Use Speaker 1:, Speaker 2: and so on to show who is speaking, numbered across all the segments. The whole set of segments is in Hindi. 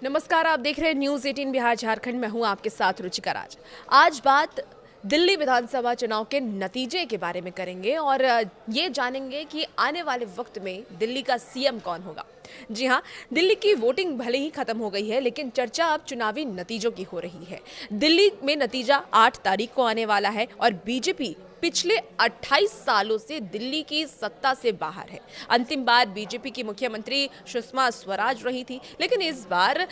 Speaker 1: नमस्कार, आप देख रहे हैं न्यूज 18 बिहार झारखंड में हूं आपके साथ रुचिका राज। आज बात दिल्ली विधानसभा चुनाव के नतीजे के बारे में करेंगे और ये जानेंगे कि आने वाले वक्त में दिल्ली का सीएम कौन होगा। जी हां, दिल्ली की वोटिंग भले ही खत्म हो गई है, लेकिन चर्चा अब चुनावी नतीजों की हो रही है। दिल्ली में नतीजा 8 तारीख को आने वाला है और बीजेपी पिछले 28 सालों से दिल्ली की सत्ता से बाहर है। अंतिम बार बीजेपी की मुख्यमंत्री सुषमा स्वराज रही थी, लेकिन इस बार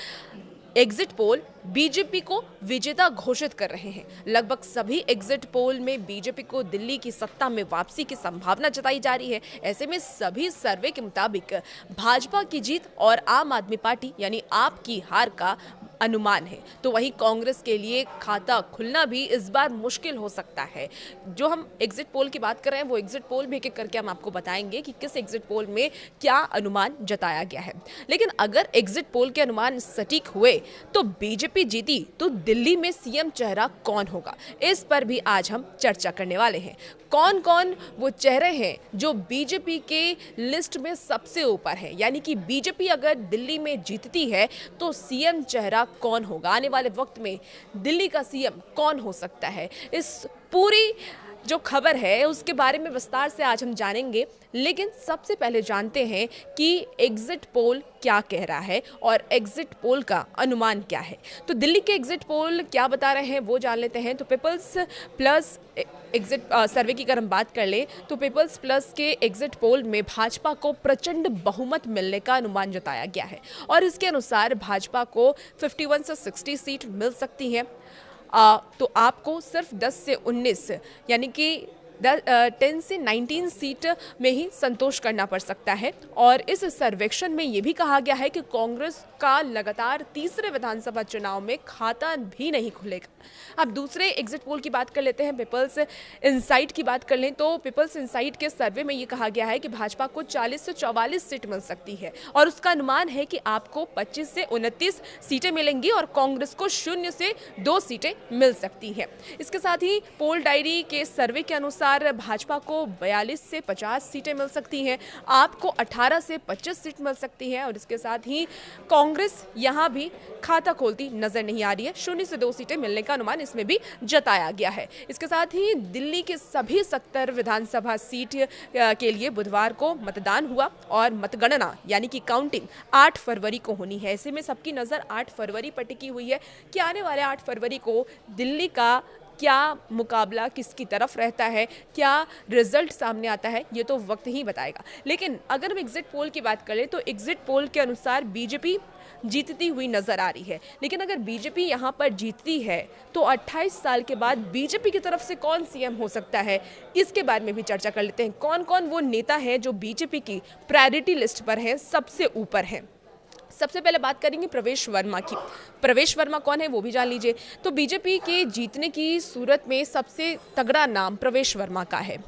Speaker 1: एग्जिट पोल बीजेपी को विजेता घोषित कर रहे हैं। लगभग सभी एग्जिट पोल में बीजेपी को दिल्ली की सत्ता में वापसी की संभावना जताई जा रही है। ऐसे में सभी सर्वे के मुताबिक भाजपा की जीत और आम आदमी पार्टी यानी आप की हार का अनुमान है। तो वहीं कांग्रेस के लिए खाता खुलना भी इस बार मुश्किल हो सकता है। जो हम एग्जिट पोल की बात कर रहे हैं, वो एग्जिट पोल भी एक एक करके हम आपको बताएंगे कि किस एग्जिट पोल में क्या अनुमान जताया गया है। लेकिन अगर एग्जिट पोल के अनुमान सटीक हुए तो बीजेपी जीती तो दिल्ली में सीएम चेहरा कौन होगा, इस पर भी आज हम चर्चा करने वाले हैं। कौन कौन वो चेहरे हैं जो बीजेपी के लिस्ट में सबसे ऊपर हैं, यानी कि बीजेपी अगर दिल्ली में जीतती है तो सीएम चेहरा कौन होगा, आने वाले वक्त में दिल्ली का सीएम कौन हो सकता है। इस पूरी जो खबर है उसके बारे में विस्तार से आज हम जानेंगे। लेकिन सबसे पहले जानते हैं कि एग्जिट पोल क्या कह रहा है और एग्जिट पोल का अनुमान क्या है। तो दिल्ली के एग्जिट पोल क्या बता रहे हैं वो जान लेते हैं। तो पीपल्स प्लस एग्जिट सर्वे की अगर हम बात कर लें तो पीपल्स प्लस के एग्जिट पोल में भाजपा को प्रचंड बहुमत मिलने का अनुमान जताया गया है और इसके अनुसार भाजपा को 51 से 60 सीट मिल सकती है। तो आपको सिर्फ 10 से 19 यानी कि 10 से 19 सीट में ही संतोष करना पड़ सकता है। और इस सर्वेक्षण में ये भी कहा गया है कि कांग्रेस का लगातार तीसरे विधानसभा चुनाव में खाता भी नहीं खुलेगा। अब दूसरे एग्जिट पोल की बात कर लेते हैं, पीपल्स इनसाइट की बात कर लें तो पीपल्स इनसाइट के सर्वे में ये कहा गया है कि भाजपा को 40 से 44 सीट मिल सकती है और उसका अनुमान है कि आपको 25 से 29 सीटें मिलेंगी और कांग्रेस को 0 से 2 सीटें मिल सकती हैं। इसके साथ ही पोल डायरी के सर्वे के अनुसार भाजपा को 42 से 50 सीटें मिल सकती हैं, आपको 18 से 25 सीट मिल सकती है और इसके साथ ही कांग्रेस यहां भी खाता खोलती नजर नहीं आ रही है। 0 से 2 सीटें मिलने का अनुमान इसमें भी जताया गया है। इसके साथ ही दिल्ली के सभी 70 विधानसभा सीट के लिए बुधवार को मतदान हुआ और मतगणना यानी कि काउंटिंग 8 फरवरी को होनी है। ऐसे में सबकी नजर 8 फरवरी पर टिकी हुई है कि आने वाले 8 फरवरी को दिल्ली का क्या मुकाबला किसकी तरफ रहता है, क्या रिजल्ट सामने आता है, ये तो वक्त ही बताएगा। लेकिन अगर हम एग्जिट पोल की बात करें तो एग्जिट पोल के अनुसार बीजेपी जीतती हुई नजर आ रही है। लेकिन अगर बीजेपी यहाँ पर जीतती है तो 28 साल के बाद बीजेपी की तरफ से कौन सीएम हो सकता है, इसके बारे में भी चर्चा कर लेते हैं। कौन कौन वो नेता है जो बीजेपी की प्रायोरिटी लिस्ट पर है, सबसे ऊपर है। सबसे पहले बात करेंगे प्रवेश वर्मा की। प्रवेश वर्मा कौन है वो भी जान लीजिए। तो बीजेपी के जीतने की सूरत में सबसे तगड़ा नाम प्रवेश वर्मा का है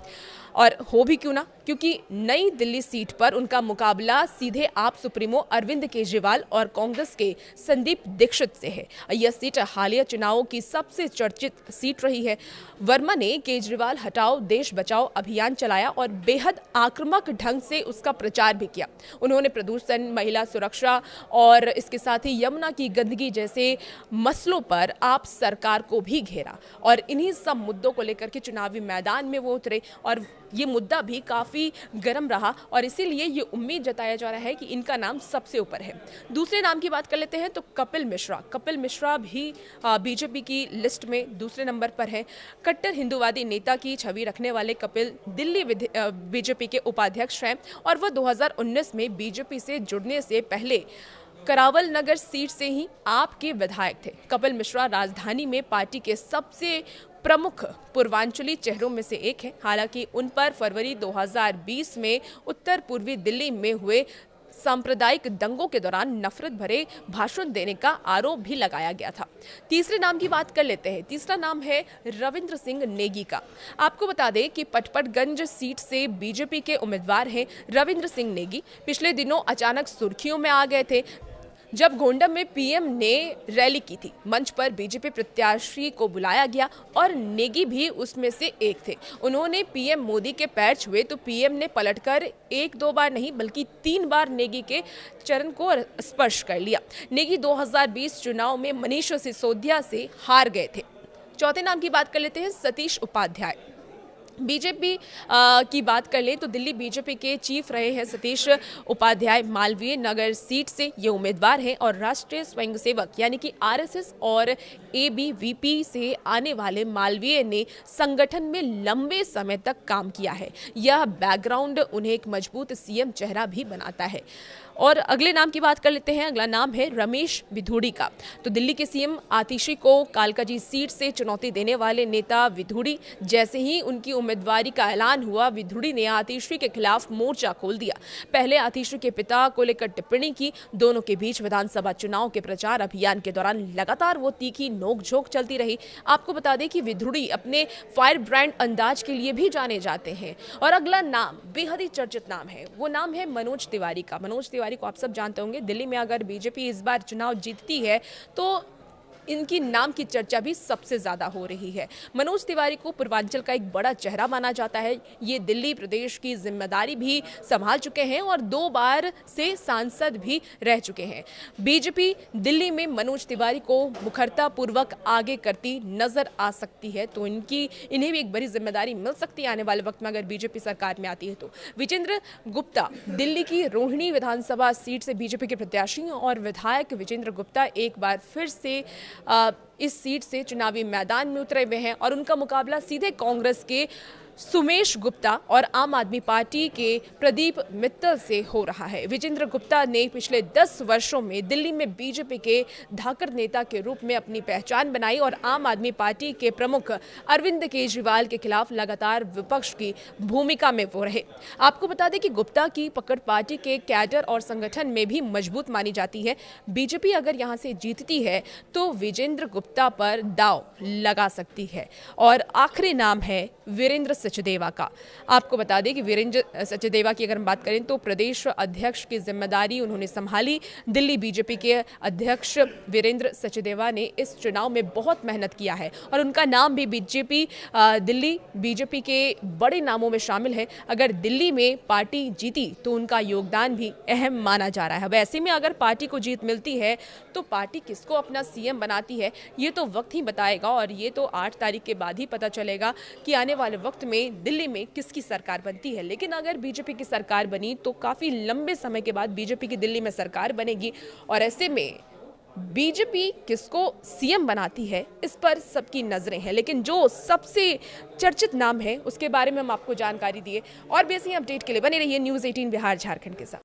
Speaker 1: और हो भी क्यों ना, क्योंकि नई दिल्ली सीट पर उनका मुकाबला सीधे आप सुप्रीमो अरविंद केजरीवाल और कांग्रेस के संदीप दीक्षित से है। यह सीट हालिया चुनावों की सबसे चर्चित सीट रही है। वर्मा ने केजरीवाल हटाओ देश बचाओ अभियान चलाया और बेहद आक्रामक ढंग से उसका प्रचार भी किया। उन्होंने प्रदूषण, महिला सुरक्षा और इसके साथ ही यमुना की गंदगी जैसे मसलों पर आप सरकार को भी घेरा और इन्हीं सब मुद्दों को लेकर के चुनावी मैदान में वो उतरे और ये मुद्दा भी काफ़ी गर्म रहा और इसीलिए ये उम्मीद जताया जा रहा है कि इनका नाम सबसे ऊपर है। दूसरे नाम की बात कर लेते हैं तो कपिल मिश्रा। कपिल मिश्रा भी बीजेपी की लिस्ट में दूसरे नंबर पर है। कट्टर हिंदूवादी नेता की छवि रखने वाले कपिल दिल्ली बीजेपी के उपाध्यक्ष हैं और वह 2019 में बीजेपी से जुड़ने से पहले करावल नगर सीट से ही आपके विधायक थे। कपिल मिश्रा राजधानी में पार्टी के सबसे प्रमुख पूर्वांचली चेहरों में से एक है। हालांकि उन पर फरवरी 2020 में उत्तर पूर्वी दिल्ली में हुए सांप्रदायिक दंगों के दौरान नफरत भरे भाषण देने का आरोप भी लगाया गया था। तीसरे नाम की बात कर लेते हैं। तीसरा नाम है रविंद्र सिंह नेगी का। आपको बता दें कि पटपटगंज सीट से बीजेपी के उम्मीदवार हैं रविंद्र सिंह नेगी। पिछले दिनों अचानक सुर्खियों में आ गए थे। जब गोंडा में पीएम ने रैली की थी, मंच पर बीजेपी प्रत्याशी को बुलाया गया और नेगी भी उसमें से एक थे। उन्होंने पीएम मोदी के पैर छुए तो पीएम ने पलटकर एक दो बार नहीं बल्कि 3 बार नेगी के चरण को स्पर्श कर लिया। नेगी 2020 चुनाव में मनीष सिसोदिया से हार गए थे। चौथे नाम की बात कर लेते हैं, सतीश उपाध्याय। बीजेपी की बात कर लें तो दिल्ली बीजेपी के चीफ रहे हैं सतीश उपाध्याय। मालवीय नगर सीट से ये उम्मीदवार हैं और राष्ट्रीय स्वयंसेवक यानी कि आरएसएस और एबीवीपी से आने वाले मालवीय ने संगठन में लंबे समय तक काम किया है। यह बैकग्राउंड उन्हें एक मजबूत सीएम चेहरा भी बनाता है। और अगले नाम की बात कर लेते हैं। अगला नाम है रमेश विधुड़ी का। तो दिल्ली के सीएम आतिशी को कालकाजी सीट से चुनौती देने वाले नेता विधुड़ी, जैसे ही उनकी उम्मीदवारी का ऐलान हुआ, विधुड़ी ने आतिशी के खिलाफ मोर्चा खोल दिया। पहले आतिशी के पिता को लेकर टिप्पणी की। दोनों के बीच विधानसभा चुनाव के प्रचार अभियान के दौरान लगातार वो तीखी नोकझोंक चलती रही। आपको बता दें कि विधुड़ी अपने फायर ब्रांड अंदाज के लिए भी जाने जाते हैं। और अगला नाम बेहद ही चर्चित नाम है, वो नाम है मनोज तिवारी का। मनोज तिवारी को आप सब जानते होंगे। दिल्ली में अगर बीजेपी इस बार चुनाव जीतती है तो इनकी नाम की चर्चा भी सबसे ज्यादा हो रही है। मनोज तिवारी को पूर्वांचल का एक बड़ा चेहरा माना जाता है। ये दिल्ली प्रदेश की जिम्मेदारी भी संभाल चुके हैं और 2 बार से सांसद भी रह चुके हैं। बीजेपी दिल्ली में मनोज तिवारी को मुखरता पूर्वक आगे करती नजर आ सकती है, तो इन्हें भी एक बड़ी जिम्मेदारी मिल सकती है आने वाले वक्त में अगर बीजेपी सरकार में आती है तो। विजेंद्र गुप्ता दिल्ली की रोहिणी विधानसभा सीट से बीजेपी के प्रत्याशी और विधायक विजेंद्र गुप्ता एक बार फिर से इस सीट से चुनावी मैदान में उतरे हुए हैं और उनका मुकाबला सीधे कांग्रेस के सुमेश गुप्ता और आम आदमी पार्टी के प्रदीप मित्तल से हो रहा है। विजेंद्र गुप्ता ने पिछले 10 वर्षों में दिल्ली में बीजेपी के धाकड़ नेता के रूप में अपनी पहचान बनाई और आम आदमी पार्टी के प्रमुख अरविंद केजरीवाल के खिलाफ लगातार विपक्ष की भूमिका में वो रहे। आपको बता दें कि गुप्ता की पकड़ पार्टी के कैडर और संगठन में भी मजबूत मानी जाती है। बीजेपी अगर यहाँ से जीतती है तो विजेंद्र गुप्ता पर दांव लगा सकती है। और आखिरी नाम है वीरेंद्र सचदेवा का। आपको बता दें कि वीरेंद्र सचदेवा की अगर हम बात करें तो प्रदेश अध्यक्ष की जिम्मेदारी उन्होंने संभाली। दिल्ली बीजेपी के अध्यक्ष वीरेंद्र सचदेवा ने इस चुनाव में बहुत मेहनत किया है और उनका नाम भी दिल्ली बीजेपी के बड़े नामों में शामिल है। अगर दिल्ली में पार्टी जीती तो उनका योगदान भी अहम माना जा रहा है। वैसे में अगर पार्टी को जीत मिलती है तो पार्टी किसको अपना सीएम बनाती है ये तो वक्त ही बताएगा और ये तो 8 तारीख के बाद ही पता चलेगा कि आने वाले वक्त में दिल्ली में किसकी सरकार बनती है। लेकिन अगर बीजेपी की सरकार बनी तो काफी लंबे समय के बाद बीजेपी की दिल्ली में सरकार बनेगी और ऐसे में बीजेपी किसको सीएम बनाती है इस पर सबकी नजरें हैं। लेकिन जो सबसे चर्चित नाम है उसके बारे में हम आपको जानकारी दिए और भी ऐसी अपडेट के लिए बने रहिए न्यूज़ 18 बिहार झारखंड के साथ।